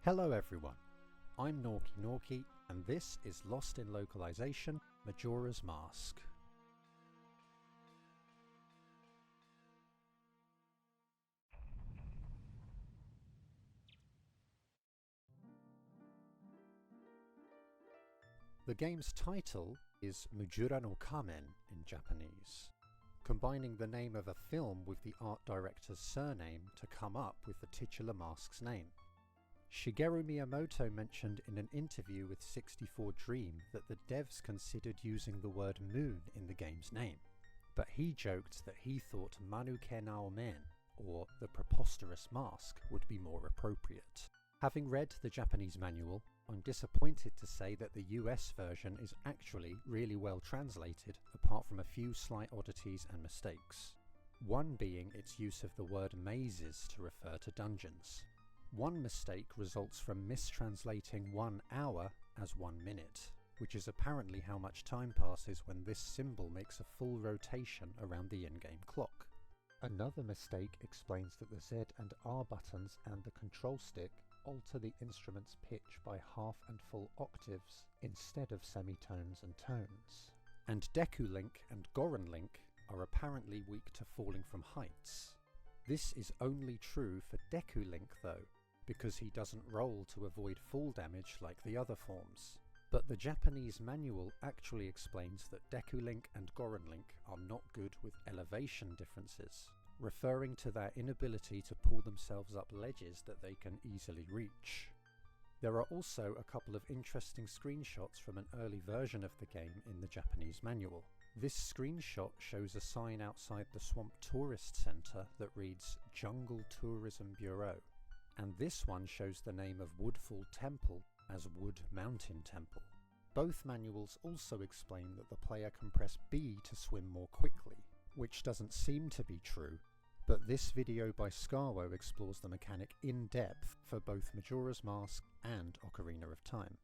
Hello everyone, I'm Norki and this is Lost in Localization, Majora's Mask. The game's title is Majora no Kamen in Japanese, combining the name of a film with the art director's surname to come up with the titular mask's name. Shigeru Miyamoto mentioned in an interview with 64 Dream that the devs considered using the word moon in the game's name, but he joked that he thought Manuke Naomen, or the preposterous mask, would be more appropriate. Having read the Japanese manual, I'm disappointed to say that the US version is actually really well translated, apart from a few slight oddities and mistakes. One being its use of the word mazes to refer to dungeons. One mistake results from mistranslating 1 hour as 1 minute, which is apparently how much time passes when this symbol makes a full rotation around the in-game clock. Another mistake explains that the Z and R buttons and the control stick alter the instrument's pitch by half and full octaves instead of semitones and tones. And Deku Link and Goron Link are apparently weak to falling from heights. This is only true for Deku Link though, because he doesn't roll to avoid fall damage like the other forms. But the Japanese manual actually explains that Deku Link and Goron Link are not good with elevation differences, referring to their inability to pull themselves up ledges that they can easily reach. There are also a couple of interesting screenshots from an early version of the game in the Japanese manual. This screenshot shows a sign outside the Swamp Tourist Center that reads Jungle Tourism Bureau, and this one shows the name of Woodfall Temple as Wood Mountain Temple. Both manuals also explain that the player can press B to swim more quickly, which doesn't seem to be true, but this video by Skawo explores the mechanic in depth for both Majora's Mask and Ocarina of Time.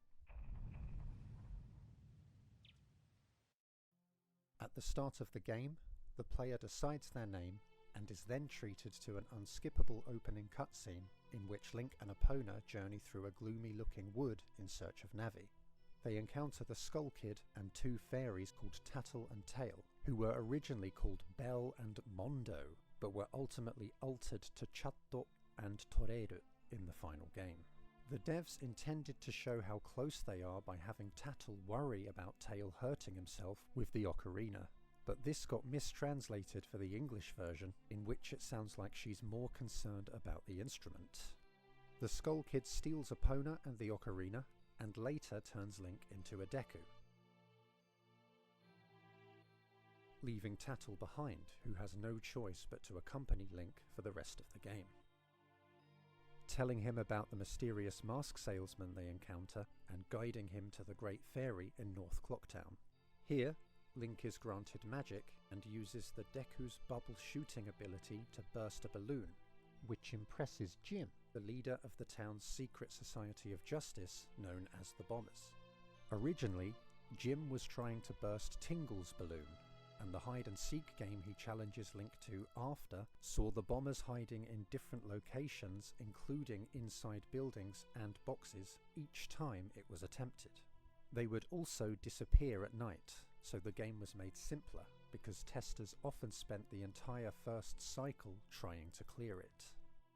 At the start of the game, the player decides their name and is then treated to an unskippable opening cutscene in which Link and Epona journey through a gloomy-looking wood in search of Navi. They encounter the Skull Kid and 2 fairies called Tattle and Tail, who were originally called Bell and Mondo, but were ultimately altered to Chatto and Toreru in the final game. The devs intended to show how close they are by having Tattle worry about Tail hurting himself with the ocarina, but this got mistranslated for the English version, in which it sounds like she's more concerned about the instrument. The Skull Kid steals Epona and the ocarina, and later turns Link into a Deku, leaving Tattle behind, who has no choice but to accompany Link for the rest of the game, telling him about the mysterious mask salesman they encounter and guiding him to the Great Fairy in North Clocktown. Here, Link is granted magic and uses the Deku's bubble shooting ability to burst a balloon, which impresses Jim, the leader of the town's secret society of justice known as the Bombers. Originally, Jim was trying to burst Tingle's balloon, and the hide-and-seek game he challenges Link to after saw the Bombers hiding in different locations, including inside buildings and boxes, each time it was attempted. They would also disappear at night, so the game was made simpler, because testers often spent the entire first cycle trying to clear it.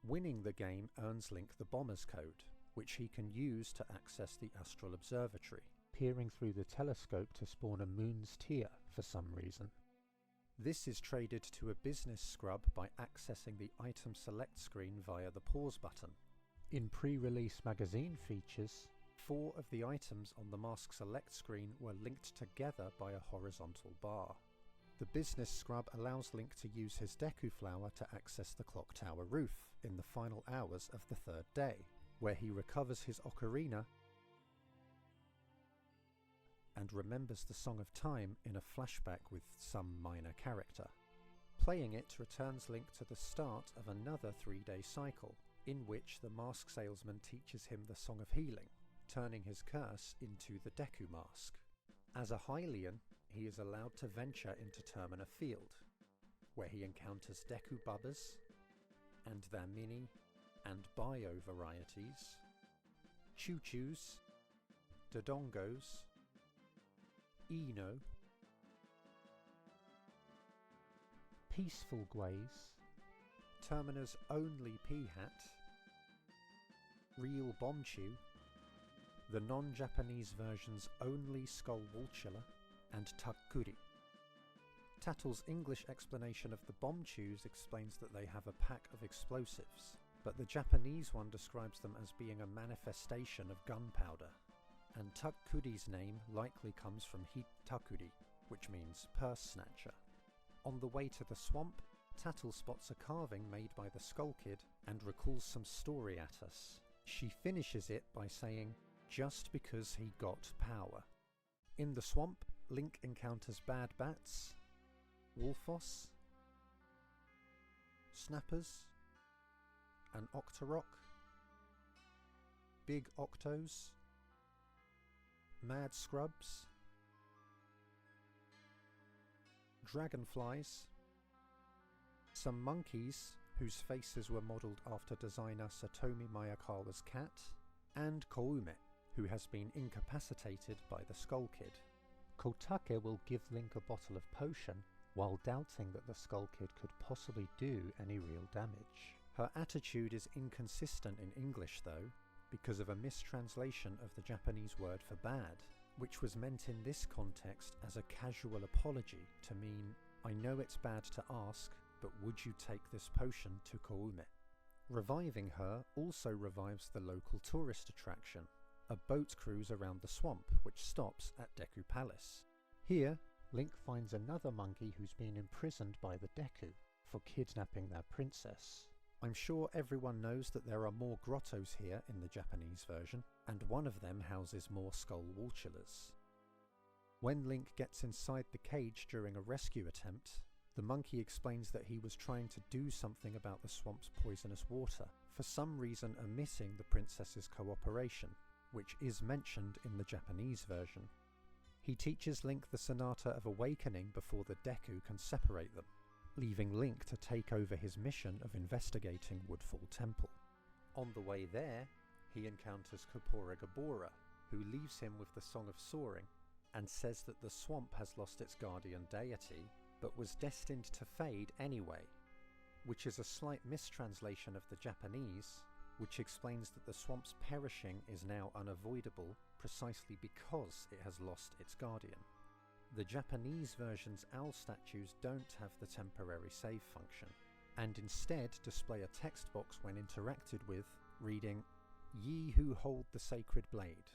Winning the game earns Link the Bomber's Code, which he can use to access the Astral Observatory, peering through the telescope to spawn a moon's tear for some reason. This is traded to a business scrub by accessing the item select screen via the pause button. In pre-release magazine features, 4 of the items on the mask select screen were linked together by a horizontal bar. The business scrub allows Link to use his Deku Flower to access the clock tower roof in the final hours of the 3rd day, where he recovers his ocarina and remembers the Song of Time in a flashback with some minor character. Playing it returns Link to the start of another 3-day cycle, in which the mask salesman teaches him the Song of Healing, turning his curse into the Deku Mask. As a Hylian, he is allowed to venture into Termina Field, where he encounters Deku Bubbers and their mini and bio varieties, choo-choos, dodongos, eno, peaceful guays, Termina's only peahat, real bombchew, the non-Japanese version's only skull-woolchiller, and takkuri. Tattle's English explanation of the bombchews explains that they have a pack of explosives, but the Japanese one describes them as being a manifestation of gunpowder, and takkuri's name likely comes from hitakuri, which means purse snatcher. On the way to the swamp, Tattle spots a carving made by the Skull Kid and recalls some story at us. She finishes it by saying, "Just because he got power." In the swamp, Link encounters bad bats, wolfos, snappers, an octorok, big octos, mad scrubs, dragonflies, some monkeys whose faces were modelled after designer Satomi Miyakawa's cat, and Koume, who has been incapacitated by the Skull Kid. Kotake will give Link a bottle of potion, while doubting that the Skull Kid could possibly do any real damage. Her attitude is inconsistent in English though, because of a mistranslation of the Japanese word for bad, which was meant in this context as a casual apology to mean, "I know it's bad to ask, but would you take this potion to Koume?" Reviving her also revives the local tourist attraction, a boat cruise around the swamp which stops at Deku Palace. Here, Link finds another monkey who's been imprisoned by the Deku for kidnapping their princess. I'm sure everyone knows that there are more grottos here in the Japanese version, and one of them houses more skull-woolchillers. When Link gets inside the cage during a rescue attempt, the monkey explains that he was trying to do something about the swamp's poisonous water, for some reason omitting the princess's cooperation, which is mentioned in the Japanese version. He teaches Link the Sonata of Awakening before the Deku can separate them, leaving Link to take over his mission of investigating Woodfall Temple. On the way there, he encounters Kopora Gabora, who leaves him with the Song of Soaring, and says that the swamp has lost its guardian deity, but was destined to fade anyway, which is a slight mistranslation of the Japanese, which explains that the swamp's perishing is now unavoidable precisely because it has lost its guardian. The Japanese version's owl statues don't have the temporary save function, and instead display a text box when interacted with, reading, "Ye who hold the sacred blade,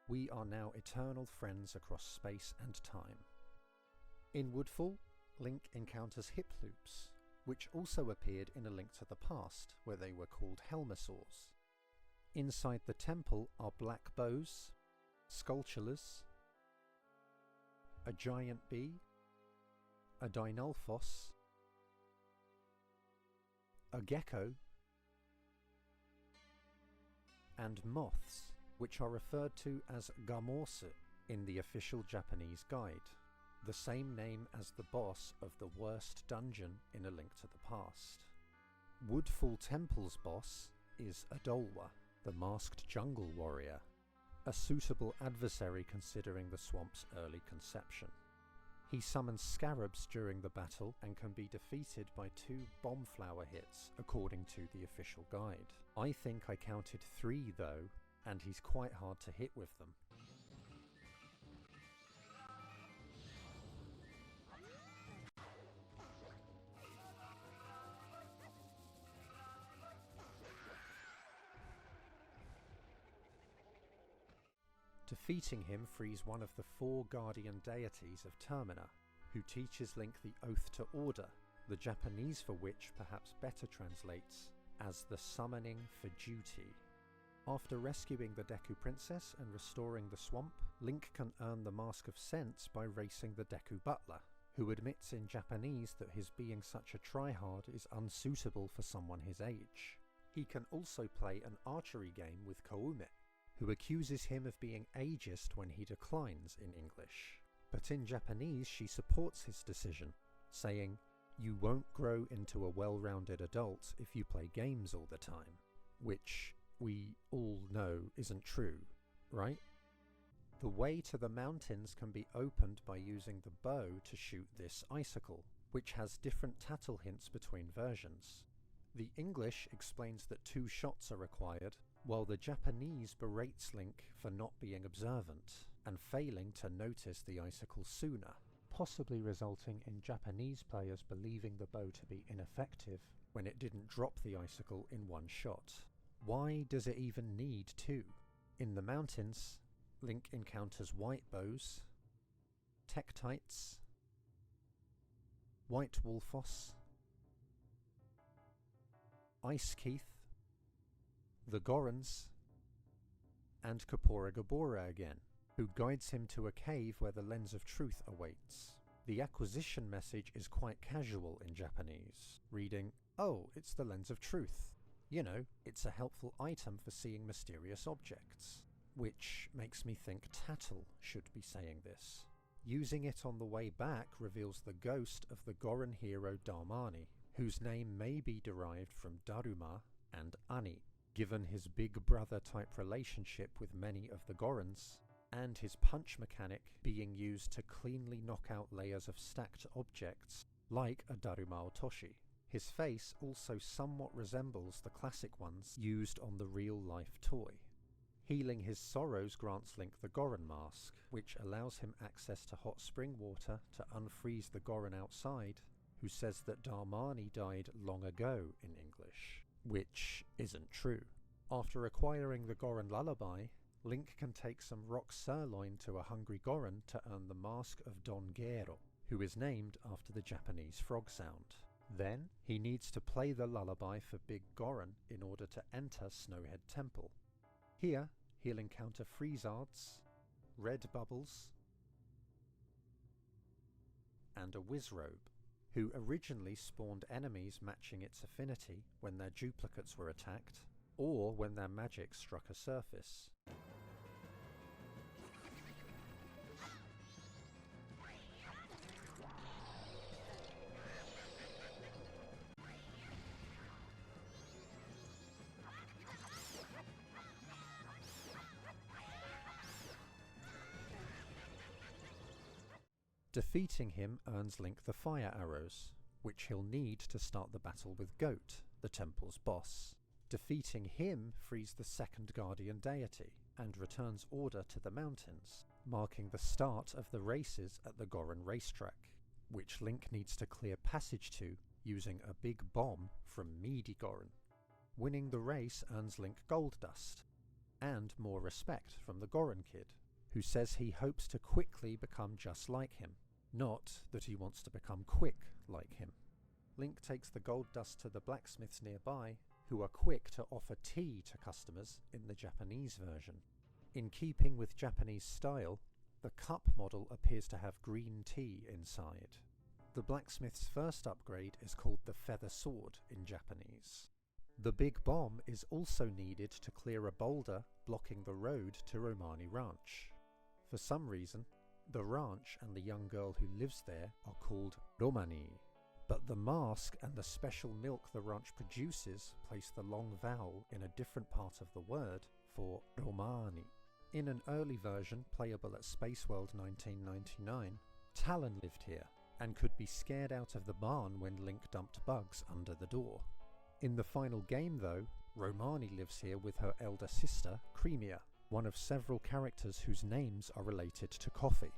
we are now eternal friends across space and time." In Woodfall, Link encounters hip loops, which also appeared in A Link to the Past, where they were called Helmasaurs. Inside the temple are black bows, skulltulas, a giant bee, a dinalphos, a gecko, and moths, which are referred to as gamorsu in the official Japanese guide, the same name as the boss of the worst dungeon in A Link to the Past. Woodfall Temple's boss is Adolwa, the masked jungle warrior, a suitable adversary considering the swamp's early conception. He summons scarabs during the battle and can be defeated by 2 bomb flower hits according to the official guide. I think I counted 3 though, and he's quite hard to hit with them. Defeating him frees one of the 4 guardian deities of Termina, who teaches Link the Oath to Order, the Japanese for which perhaps better translates as the summoning for duty. After rescuing the Deku Princess and restoring the swamp, Link can earn the Mask of Sense by racing the Deku Butler, who admits in Japanese that his being such a tryhard is unsuitable for someone his age. He can also play an archery game with Koume, who accuses him of being ageist when he declines in English. But in Japanese she supports his decision, saying, "You won't grow into a well-rounded adult if you play games all the time," which, we all know isn't true, right? The way to the mountains can be opened by using the bow to shoot this icicle, which has different tattle hints between versions. The English explains that 2 shots are required, while the Japanese berates Link for not being observant and failing to notice the icicle sooner, possibly resulting in Japanese players believing the bow to be ineffective when it didn't drop the icicle in 1 shot. Why does it even need 2? In the mountains, Link encounters white bows, Tektites, White Wolfos, Ice Keith, the Gorons, and Kapora Gabora again, who guides him to a cave where the Lens of Truth awaits. The acquisition message is quite casual in Japanese, reading, "Oh, it's the Lens of Truth." You know, it's a helpful item for seeing mysterious objects. Which makes me think Tattle should be saying this. Using it on the way back reveals the ghost of the Goron hero Darmani, whose name may be derived from Daruma and Ani, given his big brother type relationship with many of the Gorons, and his punch mechanic being used to cleanly knock out layers of stacked objects, like a Daruma Otoshi. His face also somewhat resembles the classic ones used on the real-life toy. Healing his sorrows grants Link the Goron Mask, which allows him access to hot spring water to unfreeze the Goron outside, who says that Darmani died long ago in English, which isn't true. After acquiring the Goron Lullaby, Link can take some rock sirloin to a hungry Goron to earn the Mask of Don Gero, who is named after the Japanese frog sound. Then, he needs to play the lullaby for Big Goron in order to enter Snowhead Temple. Here, he'll encounter Freezards, Red Bubbles, and a Wizrobe, who originally spawned enemies matching its affinity when their duplicates were attacked, or when their magic struck a surface. Defeating him earns Link the Fire Arrows, which he'll need to start the battle with Goat, the temple's boss. Defeating him frees the second guardian deity, and returns order to the mountains, marking the start of the races at the Goron racetrack, which Link needs to clear passage to using a big bomb from Meaty Goron. Winning the race earns Link Gold Dust, and more respect from the Goron Kid, who says he hopes to quickly become just like him, not that he wants to become quick like him. Link takes the gold dust to the blacksmiths nearby, who are quick to offer tea to customers in the Japanese version. In keeping with Japanese style, the cup model appears to have green tea inside. The blacksmith's first upgrade is called the Feather Sword in Japanese. The big bomb is also needed to clear a boulder blocking the road to Romani Ranch. For some reason, the ranch and the young girl who lives there are called Romani, but the mask and the special milk the ranch produces place the long vowel in a different part of the word for Romani. In an early version playable at Space World 1999, Talon lived here and could be scared out of the barn when Link dumped bugs under the door. In the final game though, Romani lives here with her elder sister, Cremia, one of several characters whose names are related to coffee.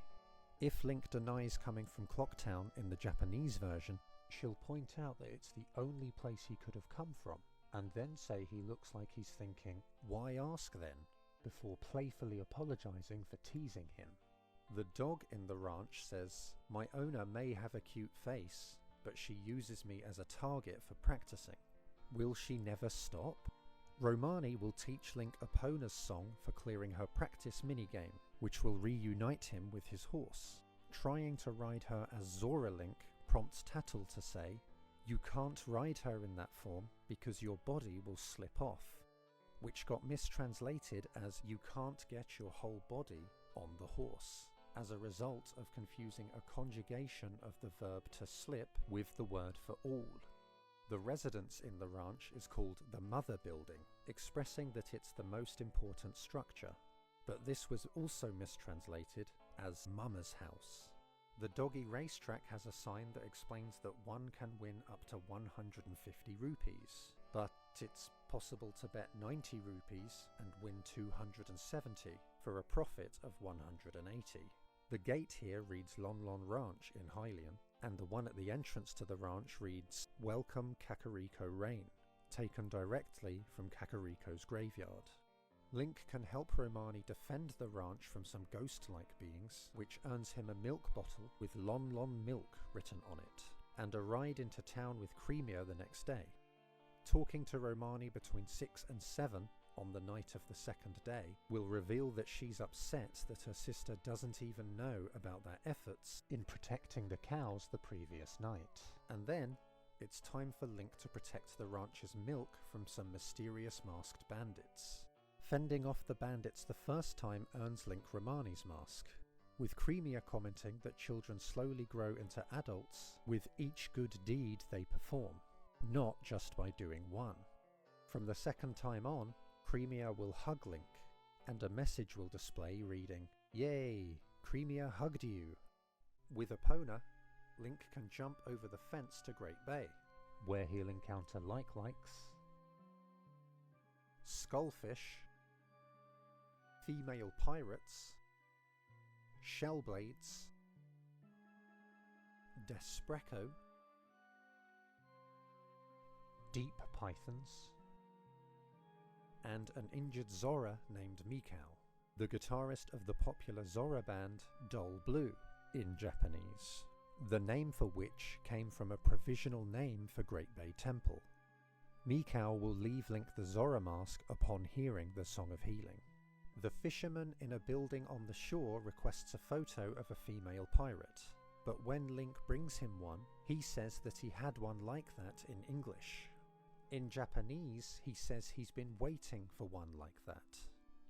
If Link denies coming from Clocktown in the Japanese version, she'll point out that it's the only place he could have come from, and then say he looks like he's thinking, "Why ask then?" before playfully apologising for teasing him. The dog in the ranch says, "My owner may have a cute face, but she uses me as a target for practicing. Will she never stop?" Romani will teach Link Epona's song for clearing her practice minigame, which will reunite him with his horse. Trying to ride her as Zora Link prompts Tattle to say, "You can't ride her in that form because your body will slip off," which got mistranslated as "you can't get your whole body on the horse," as a result of confusing a conjugation of the verb to slip with the word for all. The residence in the ranch is called the Mother Building, expressing that it's the most important structure. But this was also mistranslated as Mama's House. The doggy racetrack has a sign that explains that one can win up to 150 rupees, but it's possible to bet 90 rupees and win 270 for a profit of 180. The gate here reads Lon Lon Ranch in Hylian, and the one at the entrance to the ranch reads Welcome Kakariko Rain, taken directly from Kakariko's graveyard. Link can help Romani defend the ranch from some ghost-like beings, which earns him a milk bottle with Lon Lon Milk written on it, and a ride into town with Cremia the next day. Talking to Romani between 6 and 7 on the night of the second day will reveal that she's upset that her sister doesn't even know about their efforts in protecting the cows the previous night. And then it's time for Link to protect the ranch's milk from some mysterious masked bandits. Fending off the bandits the first time earns Link Romani's mask, with Cremia commenting that children slowly grow into adults with each good deed they perform, not just by doing one. From the second time on, Cremia will hug Link, and a message will display reading, "Yay, Cremia hugged you." With Epona, Link can jump over the fence to Great Bay, where he'll encounter Like-Likes, Skullfish, female pirates, Shellblades, Despreco, deep pythons, and an injured Zora named Mikau, the guitarist of the popular Zora band Dol Blue in Japanese, the name for which came from a provisional name for Great Bay Temple. Mikau will leave Link the Zora mask upon hearing the Song of Healing. The fisherman in a building on the shore requests a photo of a female pirate, but when Link brings him one, he says that he had one like that in English. In Japanese, he says he's been waiting for one like that,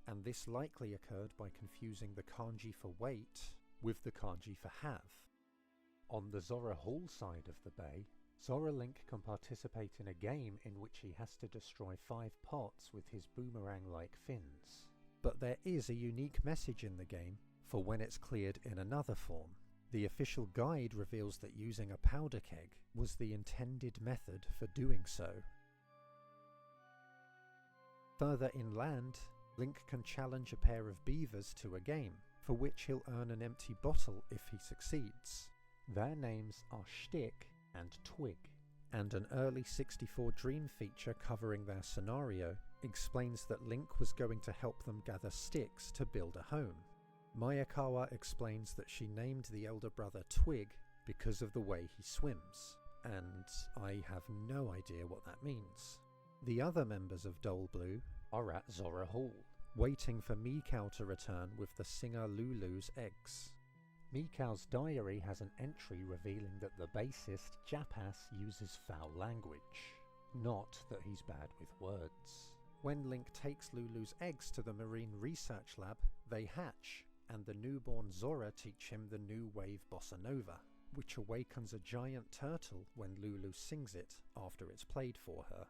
and this likely occurred by confusing the kanji for wait with the kanji for have. On the Zora Hall side of the bay, Zora Link can participate in a game in which he has to destroy 5 pots with his boomerang-like fins. But there is a unique message in the game for when it's cleared in another form. The official guide reveals that using a powder keg was the intended method for doing so. Further inland, Link can challenge a pair of beavers to a game, for which he'll earn an empty bottle if he succeeds. Their names are Shtick and Twig, and an early 64 Dream feature covering their scenario explains that Link was going to help them gather sticks to build a home. Mayakawa explains that she named the elder brother Twig because of the way he swims, and I have no idea what that means. The other members of Dol Blue are at Zora Hall, waiting for Mikau to return with the singer Lulu's eggs. Mikau's diary has an entry revealing that the bassist Japas uses foul language, not that he's bad with words. When Link takes Lulu's eggs to the Marine Research Lab, they hatch, and the newborn Zora teach him the new wave bossa nova, which awakens a giant turtle when Lulu sings it after it's played for her.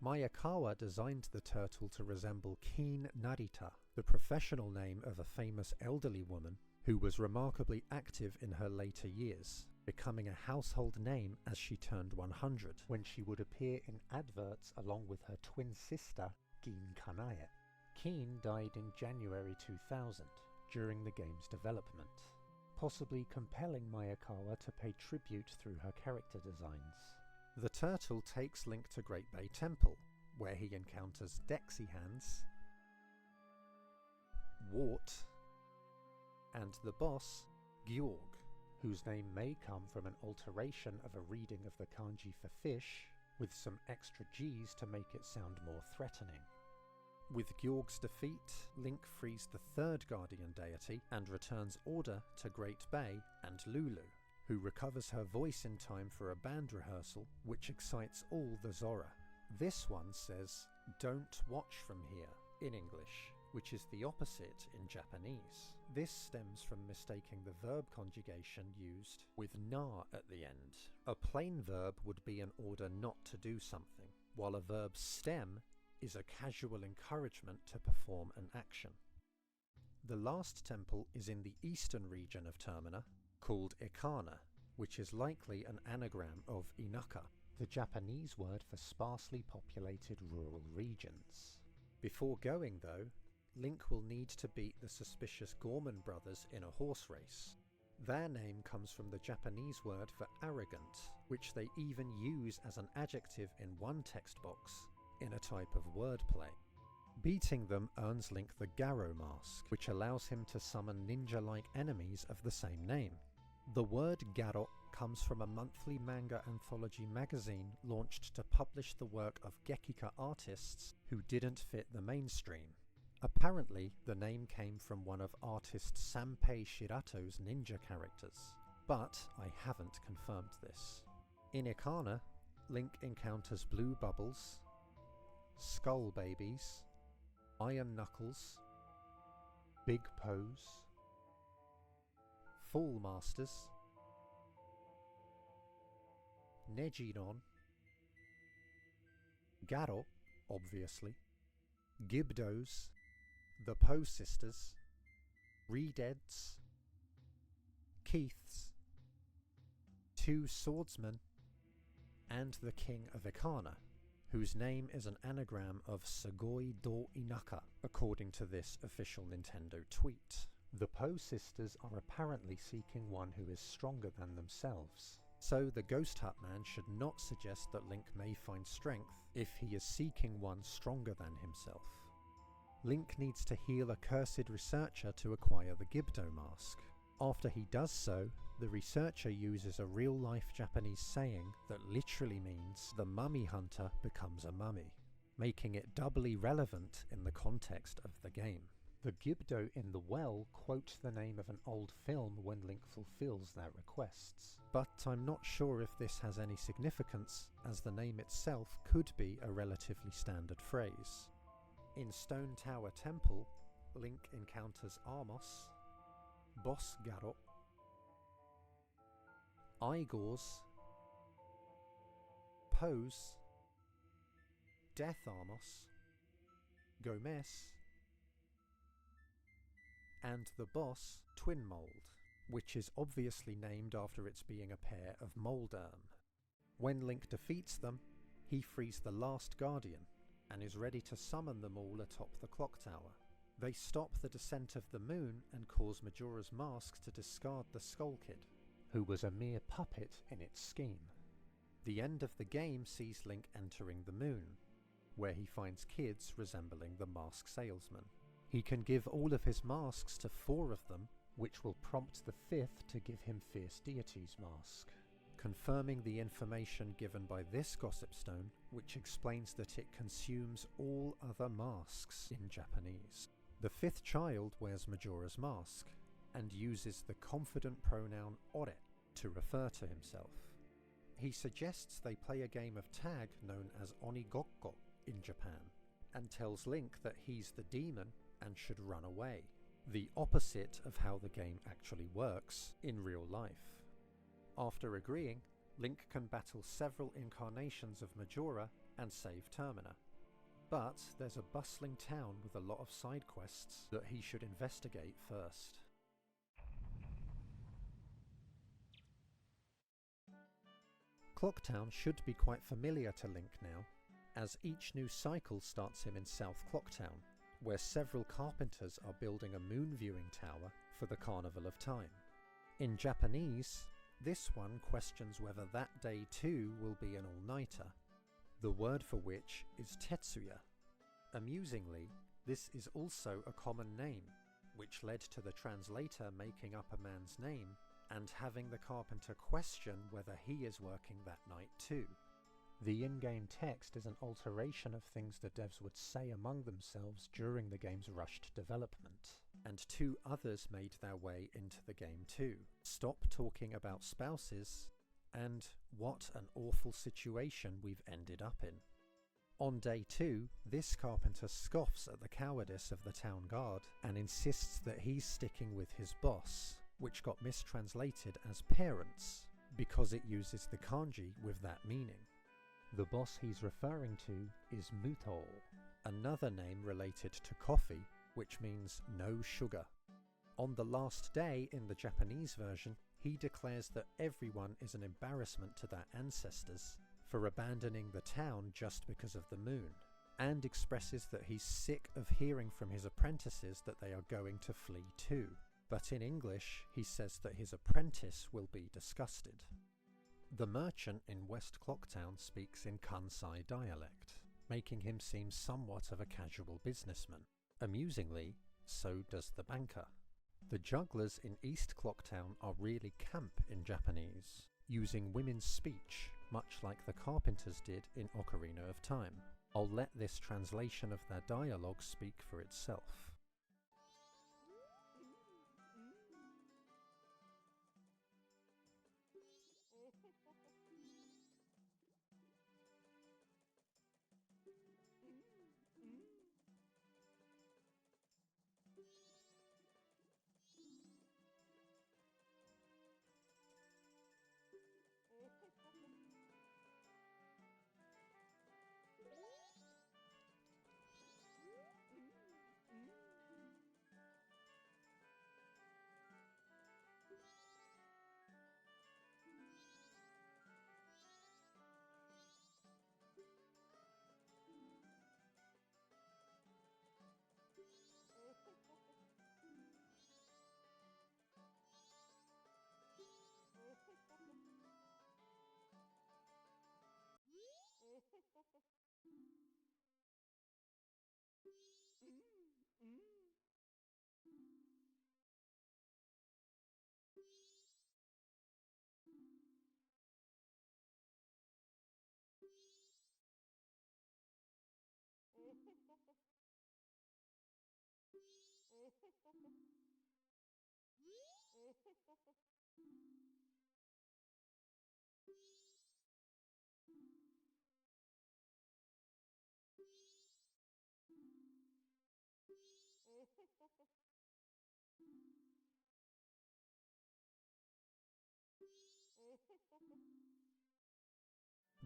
Mayakawa designed the turtle to resemble Keen Narita, the professional name of a famous elderly woman who was remarkably active in her later years, becoming a household name as she turned 100, when she would appear in adverts along with her twin sister, Gin Kanae. Keen died in January 2000, during the game's development, possibly compelling Mayakawa to pay tribute through her character designs. The turtle takes Link to Great Bay Temple, where he encounters Dexy Hands, Wart, and the boss, Gyorg, whose name may come from an alteration of a reading of the kanji for fish, with some extra G's to make it sound more threatening. With Gyorg's defeat, Link frees the third guardian deity and returns order to Great Bay and Lulu, who recovers her voice in time for a band rehearsal, which excites all the Zora. This one says, "Don't watch from here," in English, which is the opposite in Japanese. This stems from mistaking the verb conjugation used with na at the end. A plain verb would be an order not to do something, while a verb's stem is a casual encouragement to perform an action. The last temple is in the eastern region of Termina, called Ikana, which is likely an anagram of Inaka, the Japanese word for sparsely populated rural regions. Before going, though, Link will need to beat the suspicious Gorman brothers in a horse race. Their name comes from the Japanese word for arrogant, which they even use as an adjective in one text box, in a type of wordplay. Beating them earns Link the Garo mask, which allows him to summon ninja-like enemies of the same name. The word Garo comes from a monthly manga anthology magazine launched to publish the work of Gekika artists who didn't fit the mainstream. Apparently, the name came from one of artist Sanpei Shirato's ninja characters, but I haven't confirmed this. In Ikana, Link encounters blue bubbles, skull babies, iron knuckles, big pose, Fall Masters, Nejinon, Garo, obviously, Gibdos, the Poe sisters, Reededs, Keiths, two swordsmen, and the King of Ikana, whose name is an anagram of Sugoi do Inaka, according to this official Nintendo tweet. The Poe sisters are apparently seeking one who is stronger than themselves, so the Ghost Hut Man should not suggest that Link may find strength if he is seeking one stronger than himself. Link needs to heal a cursed researcher to acquire the Gibdo mask. After he does so, the researcher uses a real-life Japanese saying that literally means the mummy hunter becomes a mummy, making it doubly relevant in the context of the game. The Gibdo in the well quote the name of an old film when Link fulfills their requests, but I'm not sure if this has any significance, as the name itself could be a relatively standard phrase. In Stone Tower Temple, Link encounters Amos, Boss Garo, Igors, Pose, Death Amos, Gomez, and the boss, Twin Mold, which is obviously named after its being a pair of Molderm. When Link defeats them, he frees the last Guardian, and is ready to summon them all atop the clock tower. They stop the descent of the moon and cause Majora's Mask to discard the Skull Kid, who was a mere puppet in its scheme. The end of the game sees Link entering the moon, where he finds kids resembling the mask salesman. He can give all of his masks to 4 of them, which will prompt the 5th to give him Fierce Deity's mask, confirming the information given by this Gossip Stone, which explains that it consumes all other masks in Japanese. The 5th child wears Majora's Mask, and uses the confident pronoun ore to refer to himself. He suggests they play a game of tag known as Onigokko in Japan, and tells Link that he's the demon and should run away, the opposite of how the game actually works in real life. After agreeing, Link can battle several incarnations of Majora and save Termina. But there's a bustling town with a lot of side quests that he should investigate first. Clocktown should be quite familiar to Link now, as each new cycle starts him in South Clocktown, where several carpenters are building a moon viewing tower for the Carnival of Time. In Japanese, this one questions whether that day too will be an all-nighter, the word for which is Tetsuya. Amusingly, this is also a common name, which led to the translator making up a man's name and having the carpenter question whether he is working that night too. The in-game text is an alteration of things the devs would say among themselves during the game's rushed development, and 2 others made their way into the game too. Stop talking about spouses, and what an awful situation we've ended up in. On day 2, this carpenter scoffs at the cowardice of the town guard and insists that he's sticking with his boss, which got mistranslated as parents, because it uses the kanji with that meaning. The boss he's referring to is Muto, another name related to coffee, which means no sugar. On the last day in the Japanese version, he declares that everyone is an embarrassment to their ancestors for abandoning the town just because of the moon, and expresses that he's sick of hearing from his apprentices that they are going to flee too. But in English, he says that his apprentice will be disgusted. The merchant in West Clocktown speaks in Kansai dialect, making him seem somewhat of a casual businessman. Amusingly, so does the banker. The jugglers in East Clocktown are really camp in Japanese, using women's speech, much like the carpenters did in Ocarina of Time. I'll let this translation of their dialogue speak for itself.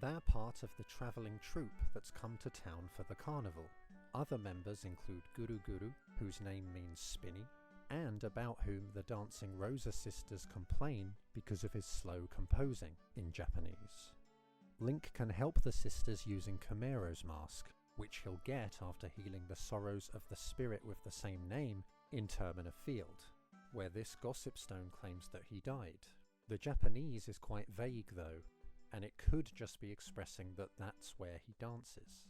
'They're part of the travelling troupe that's come to town for the carnival. Other members include Guru Guru, whose name means spinny, and about whom the Dancing Rosa sisters complain because of his slow composing in Japanese. Link can help the sisters using Kamero's mask, which he'll get after healing the sorrows of the spirit with the same name in Termina Field, where this gossip stone claims that he died. The Japanese is quite vague though, and it could just be expressing that that's where he dances.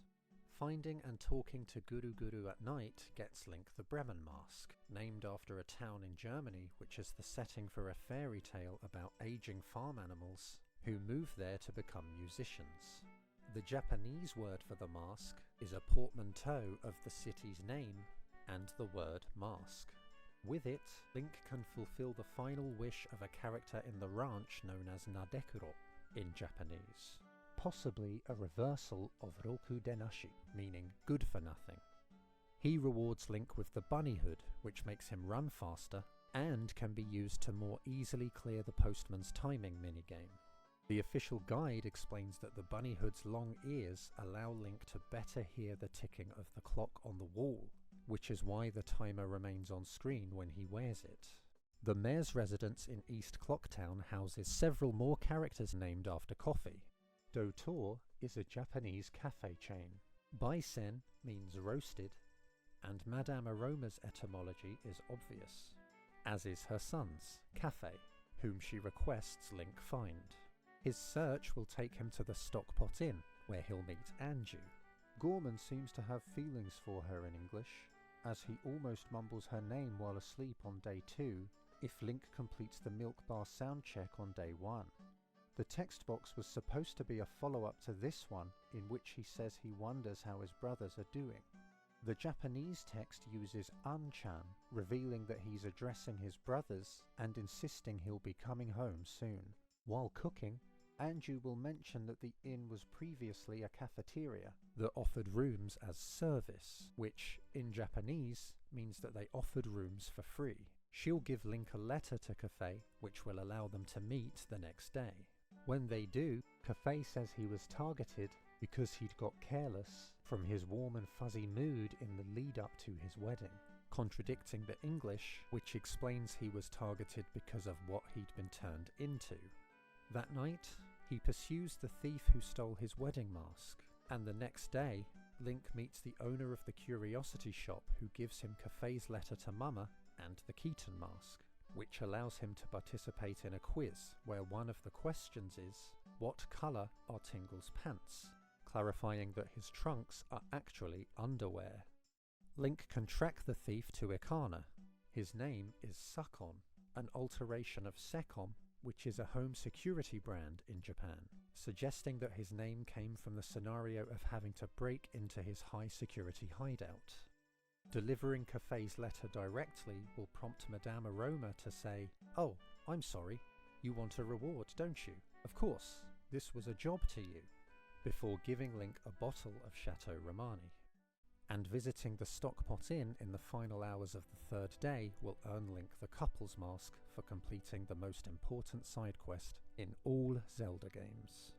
Finding and talking to Guru Guru at night gets Link the Bremen mask, named after a town in Germany which is the setting for a fairy tale about aging farm animals who move there to become musicians. The Japanese word for the mask is a portmanteau of the city's name and the word mask. With it, Link can fulfill the final wish of a character in the ranch known as Nadekuro in Japanese, possibly a reversal of Roku Denashi, meaning good for nothing. He rewards Link with the bunny hood, which makes him run faster, and can be used to more easily clear the postman's timing minigame. The official guide explains that the bunny hood's long ears allow Link to better hear the ticking of the clock on the wall, which is why the timer remains on screen when he wears it. The mayor's residence in East Clocktown houses several more characters named after coffee. Dotor is a Japanese cafe chain. Baisen means roasted, and Madame Aroma's etymology is obvious, as is her son's, Cafe, whom she requests Link find. His search will take him to the Stockpot Inn, where he'll meet Anju. Gorman seems to have feelings for her in English, as he almost mumbles her name while asleep on day 2 if Link completes the milk bar sound check on day 1. The text box was supposed to be a follow-up to this one, in which he says he wonders how his brothers are doing. The Japanese text uses An-chan, revealing that he's addressing his brothers and insisting he'll be coming home soon. While cooking, Anju will mention that the inn was previously a cafeteria, that offered rooms as service, which in Japanese means that they offered rooms for free. She'll give Link a letter to Kafei, which will allow them to meet the next day. When they do, Kafei says he was targeted because he'd got careless from his warm and fuzzy mood in the lead up to his wedding, contradicting the English, which explains he was targeted because of what he'd been turned into. That night, he pursues the thief who stole his wedding mask, and the next day, Link meets the owner of the curiosity shop who gives him Kafei's letter to Mama and the Keaton mask, which allows him to participate in a quiz where one of the questions is, what colour are Tingle's pants? Clarifying that his trunks are actually underwear. Link can track the thief to Ikana. His name is Sakon, an alteration of Secom, which is a home security brand in Japan, suggesting that his name came from the scenario of having to break into his high security hideout. Delivering Kafei's letter directly will prompt Madame Aroma to say, "Oh, I'm sorry, you want a reward, don't you? Of course, this was a job to you," before giving Link a bottle of Chateau Romani. And visiting the Stockpot Inn in the final hours of the third day will earn Link the couple's mask for completing the most important side quest in all Zelda games.